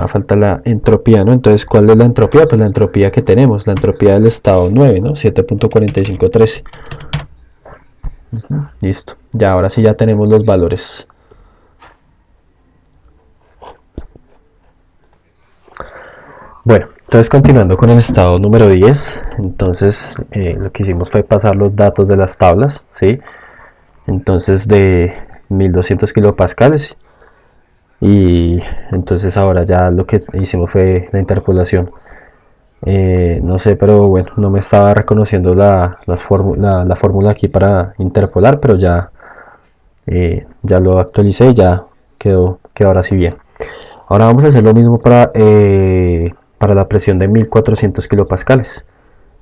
Falta la entropía, ¿no? Entonces, ¿cuál es la entropía? Pues la entropía que tenemos, la entropía del estado 9, ¿no? 7.4513. Listo. Ya, ahora sí ya tenemos los valores. Bueno, Entonces, continuando con el estado número 10, entonces lo que hicimos fue pasar los datos de las tablas, ¿sí? Entonces de 1200 kilopascales, y entonces ahora ya lo que hicimos fue la interpolación. No sé, pero bueno, no me estaba reconociendo la fórmula aquí para interpolar, pero ya lo actualicé y ya quedó ahora sí bien. Ahora vamos a hacer lo mismo para la presión de 1400 kilopascales.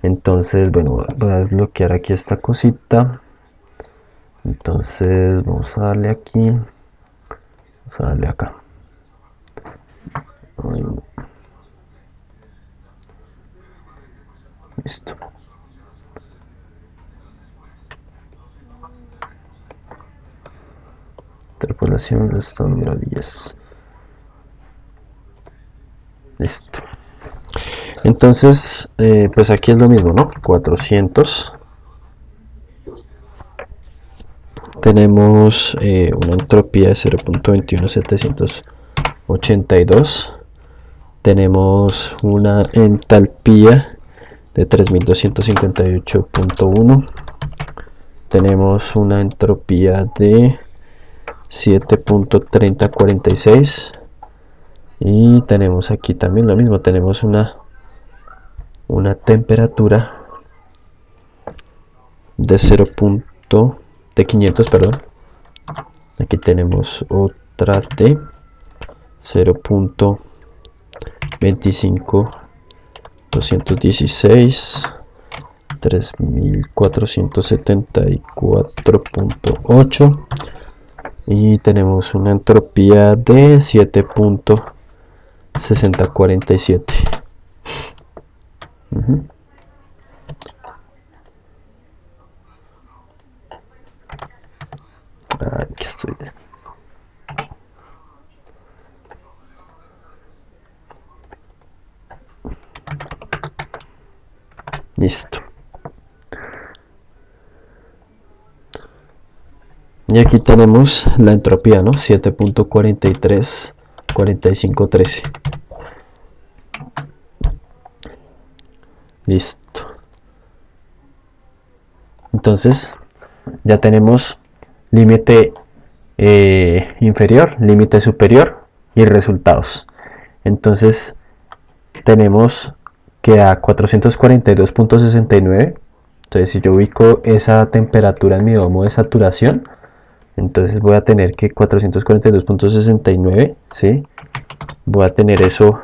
Entonces, bueno, voy a desbloquear aquí esta cosita. Entonces, vamos a darle aquí. Vamos a darle acá. Listo. Interpolación del estado número 10. Listo. Entonces, pues aquí es lo mismo, ¿no? 400. Tenemos una entropía de 0.21782. Tenemos una entalpía de 3258.1. Tenemos una entropía de 7.3046. Y tenemos aquí también lo mismo, tenemos una temperatura de 500, perdón. Aquí tenemos otra de 0.25216, 3474.8, y tenemos una entropía de 7.6047. Aquí estoy. Listo. Y aquí tenemos la entropía, ¿no? 7.434513. Listo. Entonces ya tenemos límite inferior, límite superior y resultados. Entonces tenemos que a 442.69, entonces si yo ubico esa temperatura en mi domo de saturación, entonces voy a tener que 442.69, ¿sí? Voy a tener eso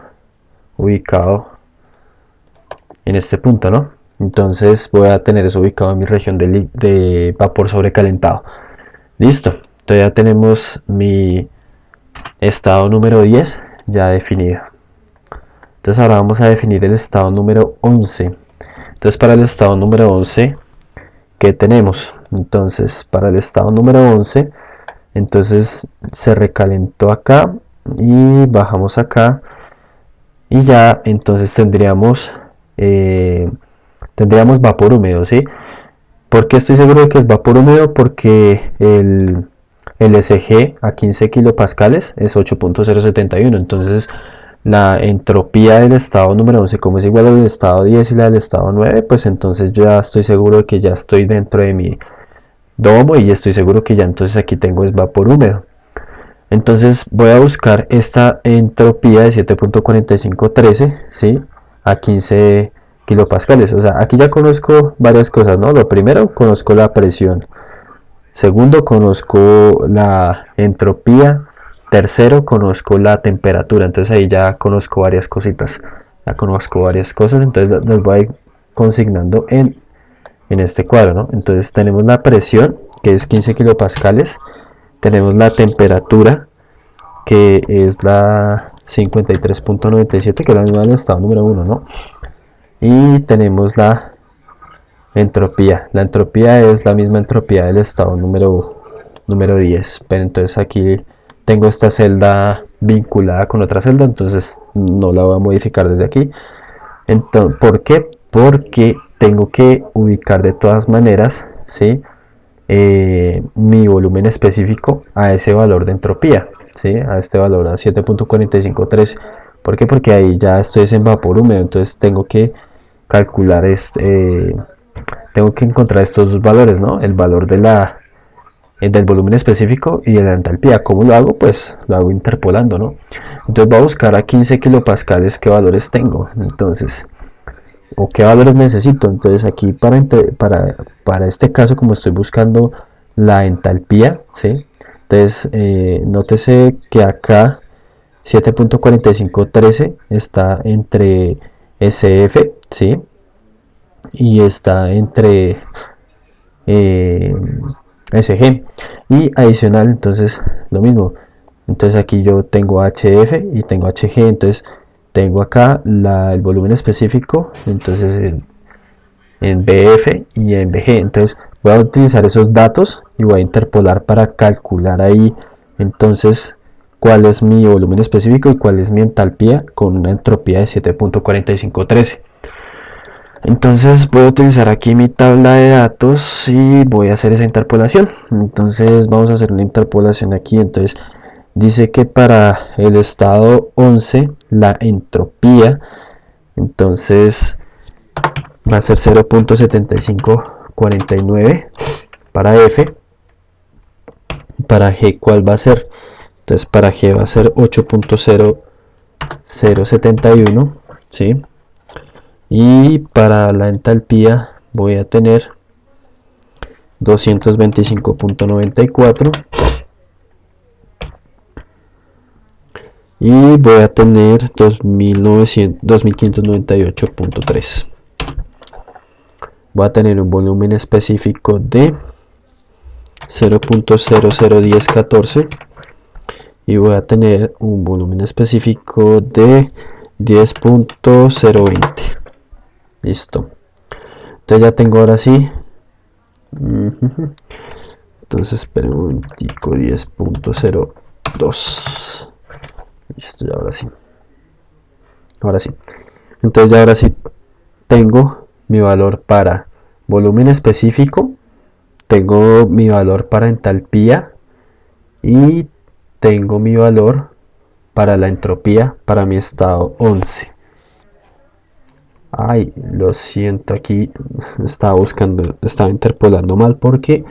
ubicado en este punto, ¿no? Entonces voy a tener eso ubicado en mi región de vapor sobrecalentado. Listo, entonces ya tenemos mi estado número 10 ya definido. Entonces ahora vamos a definir el estado número 11. Entonces para el estado número 11, ¿qué tenemos? Entonces para el estado número 11, entonces se recalentó acá y bajamos acá, y ya entonces tendríamos vapor húmedo, ¿sí? ¿Por qué estoy seguro de que es vapor húmedo? Porque el SG a 15 kilopascales es 8.071. Entonces la entropía del estado número 11, como es igual al del estado 10 y la del estado 9, pues entonces ya estoy seguro de que ya estoy dentro de mi domo, y estoy seguro que ya entonces aquí tengo es vapor húmedo. Entonces voy a buscar esta entropía de 7.4513, ¿sí? A 15 kilopascales. O sea, aquí ya conozco varias cosas, ¿no? Lo primero, conozco la presión. Segundo, conozco la entropía. Tercero, conozco la temperatura. Entonces ahí ya conozco varias cositas. Ya conozco varias cosas, entonces las voy a ir consignando en este cuadro, ¿no? Entonces tenemos la presión, que es 15 kilopascales. Tenemos la temperatura, que es la 53.97, que es la misma del estado número 1, ¿no? Y tenemos la entropía. La entropía es la misma entropía del estado número 10. Pero entonces aquí tengo esta celda vinculada con otra celda, entonces no la voy a modificar desde aquí. Entonces, ¿por qué? Porque tengo que ubicar de todas maneras, ¿sí? Mi volumen específico a ese valor de entropía, ¿sí? A este valor, a 7.4513, ¿Por qué? Porque ahí ya estoy en vapor húmedo, entonces tengo que calcular tengo que encontrar estos dos valores, ¿no? El valor del volumen específico y de la entalpía. ¿Cómo lo hago? Pues lo hago interpolando, ¿no? Entonces voy a buscar a 15 kilopascales qué valores tengo. Entonces, o qué valores necesito. Entonces aquí para este caso, como estoy buscando la entalpía, ¿sí? Entonces, nótese que acá 7.4513 está entre SF, ¿sí? Y está entre eh, SG. Y adicional, entonces, lo mismo. Entonces aquí yo tengo HF y tengo HG. Entonces tengo acá el volumen específico. Entonces en BF y en BG. Entonces voy a utilizar esos datos y voy a interpolar para calcular ahí entonces cuál es mi volumen específico y cuál es mi entalpía con una entropía de 7.4513. Entonces voy a utilizar aquí mi tabla de datos y voy a hacer esa interpolación. Entonces vamos a hacer una interpolación aquí. Entonces dice que para el estado 11 la entropía entonces va a ser 0.7549 para F. Para G, ¿cuál va a ser? Entonces para G va a ser 8.0071, ¿sí? Y para la entalpía voy a tener 225.94 y voy a tener 2598.3. Voy a tener un volumen específico de 0.001014 y voy a tener un volumen específico de 10.020. Listo. Entonces ya tengo ahora sí. Entonces esperen un momentico. 10.02. Listo, ya ahora sí. Ahora sí. Entonces ya ahora sí tengo mi valor para volumen específico. Tengo mi valor para entalpía. Y tengo mi valor para la entropía para mi estado 11. Ay, lo siento, aquí estaba interpolando mal porque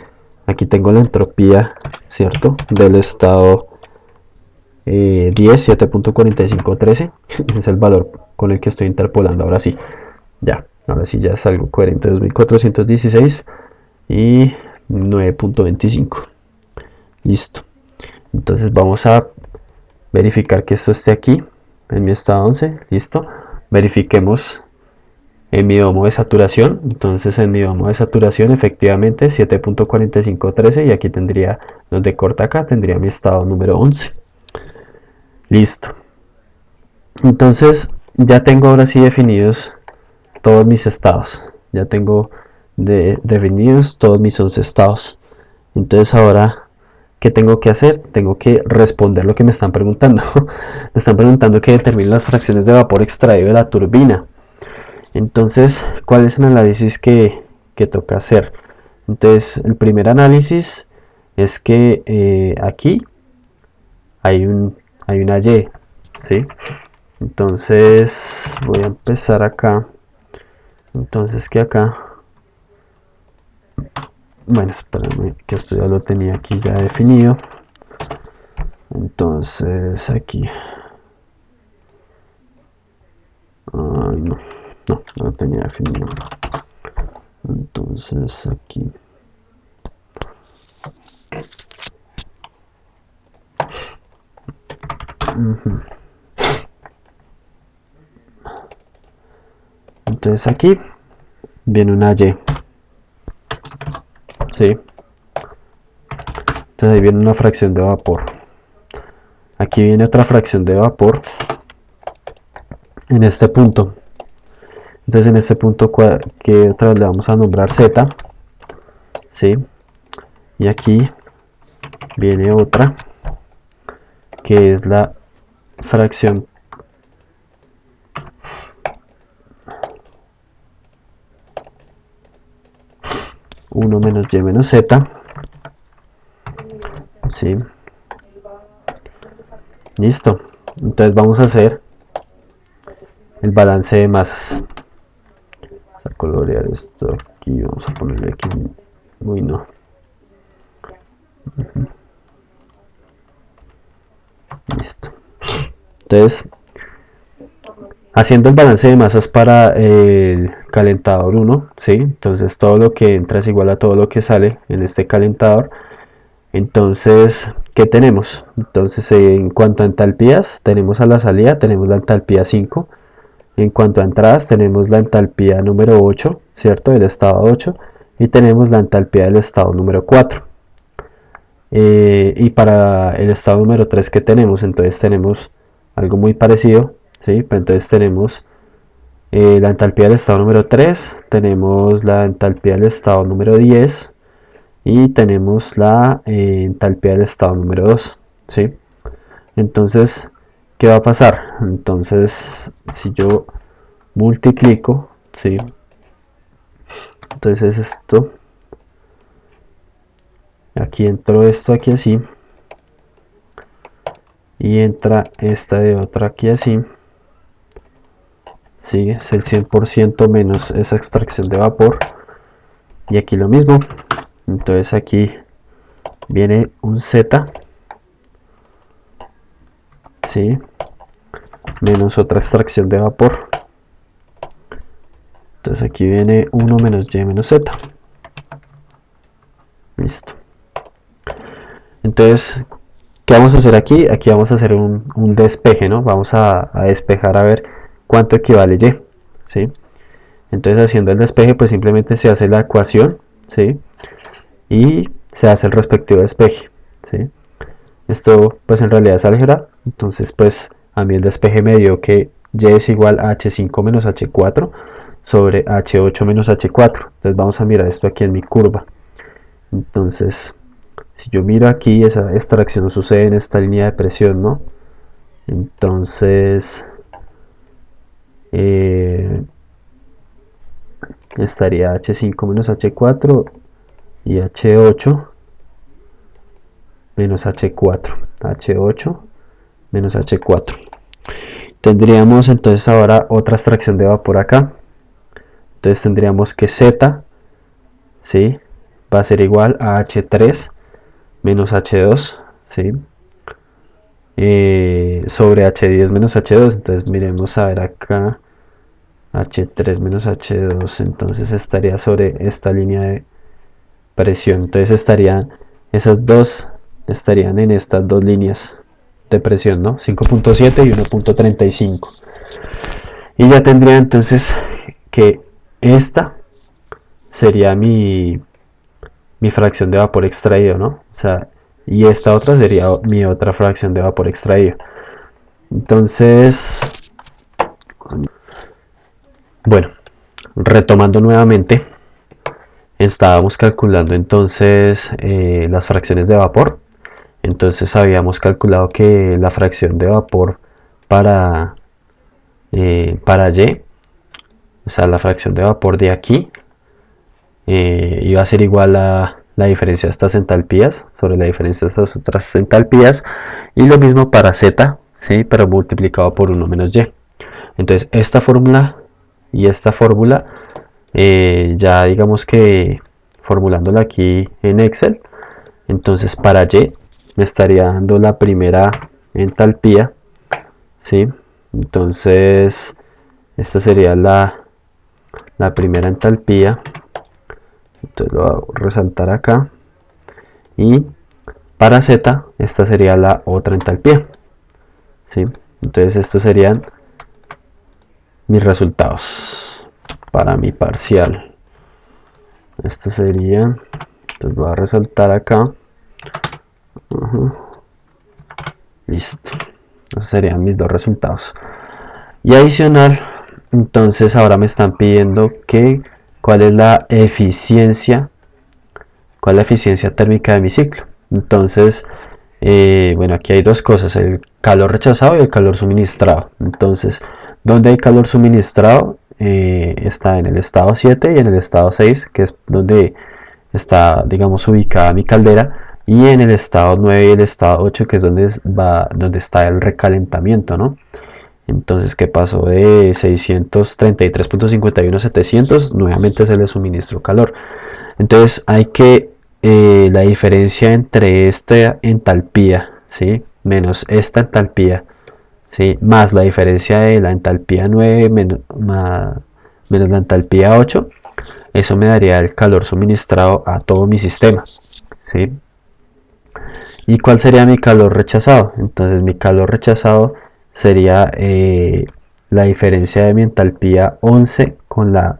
aquí tengo la entropía, ¿cierto? Del estado 10, 7.4513, es el valor con el que estoy interpolando. Ahora sí, ahora sí ya es algo coherente. 2416 y 9.25. Listo. Entonces vamos a verificar que esto esté aquí en mi estado 11. Listo. Verifiquemos en mi domo de saturación. Entonces en mi domo de saturación efectivamente 7.4513 y aquí tendría, donde corta acá, tendría mi estado número 11. Listo. Entonces ya tengo ahora sí definidos todos mis estados. Ya tengo definidos todos mis 11 estados. Entonces ahora, ¿qué tengo que hacer? Tengo que responder lo que me están preguntando. Me están preguntando que determine las fracciones de vapor extraído de la turbina. Entonces, ¿cuál es el análisis que toca hacer? Entonces, el primer análisis es que aquí hay una Y, ¿sí? Entonces, voy a empezar acá. Entonces, que acá, bueno, espérame, que esto ya lo tenía aquí ya definido. Entonces, aquí, ay, no lo tenía definido. Entonces, aquí. Entonces aquí viene una Y, ¿sí? Entonces ahí viene una fracción de vapor. Aquí viene otra fracción de vapor en este punto. Entonces en este punto que otra vez le vamos a nombrar Z, ¿sí? Y aquí viene otra que es la fracción uno menos Y menos Z, ¿sí? Listo. Entonces vamos a hacer el balance de masas. Vamos a colorear esto aquí, vamos a ponerle aquí, uy no. Listo. Entonces, haciendo el balance de masas para el calentador 1, ¿sí? Entonces todo lo que entra es igual a todo lo que sale en este calentador. Entonces, ¿qué tenemos? Entonces, en cuanto a entalpías, tenemos a la salida, tenemos la entalpía 5. En cuanto a entradas, tenemos la entalpía número 8, ¿cierto? Del estado 8. Y tenemos la entalpía del estado número 4. Y para el estado número 3 que tenemos, entonces tenemos algo muy parecido, ¿sí? Entonces tenemos la entalpía del estado número 3, tenemos la entalpía del estado número 10 y tenemos la entalpía del estado número 2, ¿sí? Entonces, ¿qué va a pasar? Entonces, si yo multiplico, ¿sí? Entonces esto, aquí entro esto aquí así, y entra esta de otra aquí así, ¿sí? Es el 100% menos esa extracción de vapor, y aquí lo mismo. Entonces aquí viene un Z, ¿sí? Menos otra extracción de vapor. Entonces aquí viene 1 menos Y menos Z. Listo. Entonces, ¿qué vamos a hacer aquí? Aquí vamos a hacer un despeje, ¿no? Vamos a despejar a ver cuánto equivale Y, ¿sí? Entonces, haciendo el despeje, pues simplemente se hace la ecuación, ¿sí? Y se hace el respectivo despeje, ¿sí? Esto, pues en realidad es álgebra. Entonces, pues a mí el despeje me dio que Y es igual a H5 menos H4 sobre H8 menos H4. Entonces vamos a mirar esto aquí en mi curva. Entonces, si yo miro aquí, esa extracción sucede en esta línea de presión, ¿no? Entonces, estaría H5 menos H4 y H8 menos H4. H8 menos H4. Tendríamos entonces ahora otra extracción de vapor acá. Entonces tendríamos que Z, ¿sí? Va a ser igual a H3 menos H2, ¿sí? Sobre H10 menos H2. Entonces miremos a ver acá, H3 menos H2, entonces estaría sobre esta línea de presión. Entonces esas dos estarían en estas dos líneas de presión, ¿no? 5.7 y 1.35. Y ya tendría entonces que esta sería mi fracción de vapor extraído, ¿no? O sea, y esta otra sería mi otra fracción de vapor extraído. Entonces, bueno, retomando nuevamente, estábamos calculando entonces las fracciones de vapor. Entonces habíamos calculado que la fracción de vapor para Y, o sea, la fracción de vapor de aquí iba a ser igual a la diferencia de estas entalpías sobre la diferencia de estas otras entalpías, y lo mismo para Z, ¿sí? Pero multiplicado por 1 menos Y. Entonces esta fórmula y esta fórmula, ya digamos que formulándola aquí en Excel, entonces para Y me estaría dando la primera entalpía, ¿sí? Entonces esta sería la primera entalpía. Entonces lo voy a resaltar acá. Y para Z, esta sería la otra entalpía, ¿sí? Entonces estos serían mis resultados para mi parcial. Esto sería, entonces voy a resaltar acá. Listo. Esos serían mis dos resultados. Y adicional, entonces ahora me están pidiendo que cuál es la eficiencia térmica de mi ciclo. Entonces, bueno, aquí hay dos cosas: el calor rechazado y el calor suministrado. Entonces, donde hay calor suministrado, está en el estado 7 y en el estado 6, que es donde está, digamos, ubicada mi caldera, y en el estado 9 y el estado 8, que es donde está el recalentamiento, ¿no? Entonces, que pasó de 633.51 a 700, nuevamente se le suministró calor. Entonces, hay que la diferencia entre esta entalpía, ¿sí?, menos esta entalpía, ¿sí?, más la diferencia de la entalpía 9 menos la entalpía 8, eso me daría el calor suministrado a todo mi sistema, ¿sí? ¿Y cuál sería mi calor rechazado? Entonces mi calor rechazado sería la diferencia de mi entalpía 11 con la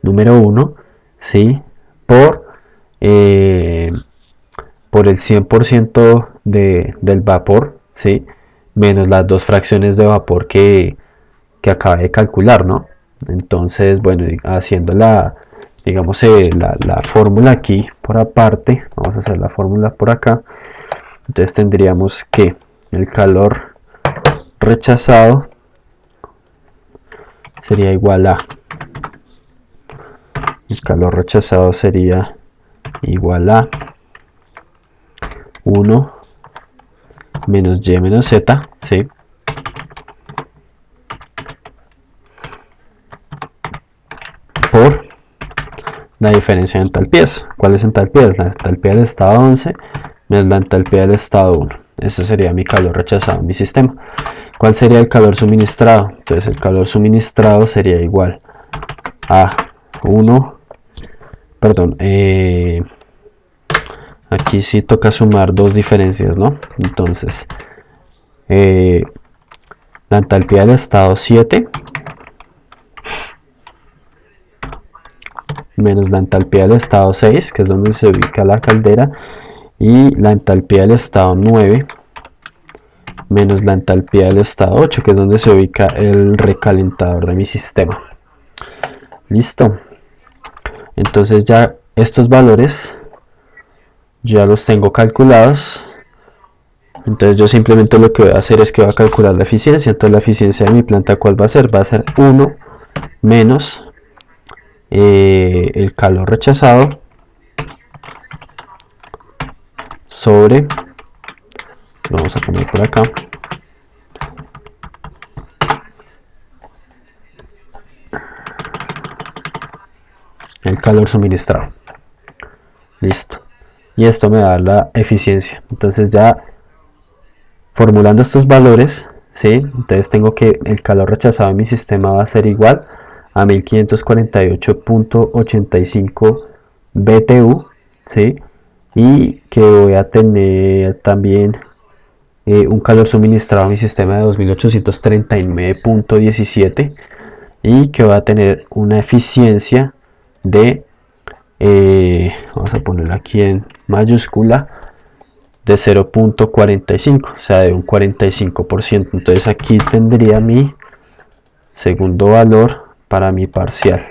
número 1, ¿sí?, por, eh, por el 100% del vapor, ¿sí?, menos las dos fracciones de vapor que acabé de calcular, ¿no? Entonces, bueno, haciendo digamos, la fórmula aquí por aparte, vamos a hacer la fórmula por acá. Entonces tendríamos que el calor rechazado sería igual a, el calor rechazado sería igual a 1 menos y menos z, ¿sí?, por la diferencia de entalpías. ¿Cuál es entalpías? La entalpía del estado 11 menos la entalpía del estado 1. Ese sería mi calor rechazado en mi sistema. ¿Cuál sería el calor suministrado? Entonces el calor suministrado sería igual a 1, perdón, aquí sí toca sumar dos diferencias, ¿no? Entonces, la entalpía del estado 7 menos la entalpía del estado 6, que es donde se ubica la caldera, y la entalpía del estado 9 menos la entalpía del estado 8, que es donde se ubica el recalentador de mi sistema. Listo. Entonces ya estos valores ya los tengo calculados. Entonces yo simplemente lo que voy a hacer es que voy a calcular la eficiencia. Entonces la eficiencia de mi planta, ¿cuál va a ser? Va a ser 1 menos el calor rechazado sobre, lo vamos a poner por acá, el calor suministrado. Listo. Y esto me da la eficiencia. Entonces ya formulando estos valores, ¿sí?, entonces tengo que el calor rechazado en mi sistema va a ser igual a 1548.85 BTU, ¿sí?, y que voy a tener también un calor suministrado a mi sistema de 2839.17 y que va a tener una eficiencia de, vamos a ponerlo aquí en mayúscula, de 0.45, o sea, de un 45%. Entonces aquí tendría mi segundo valor para mi parcial.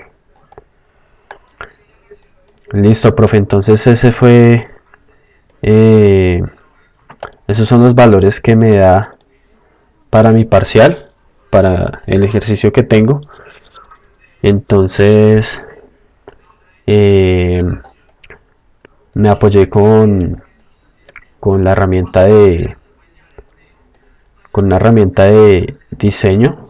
Listo, profe. Entonces ese fue, esos son los valores que me da para mi parcial, para el ejercicio que tengo. Entonces me apoyé con la herramienta con una herramienta de diseño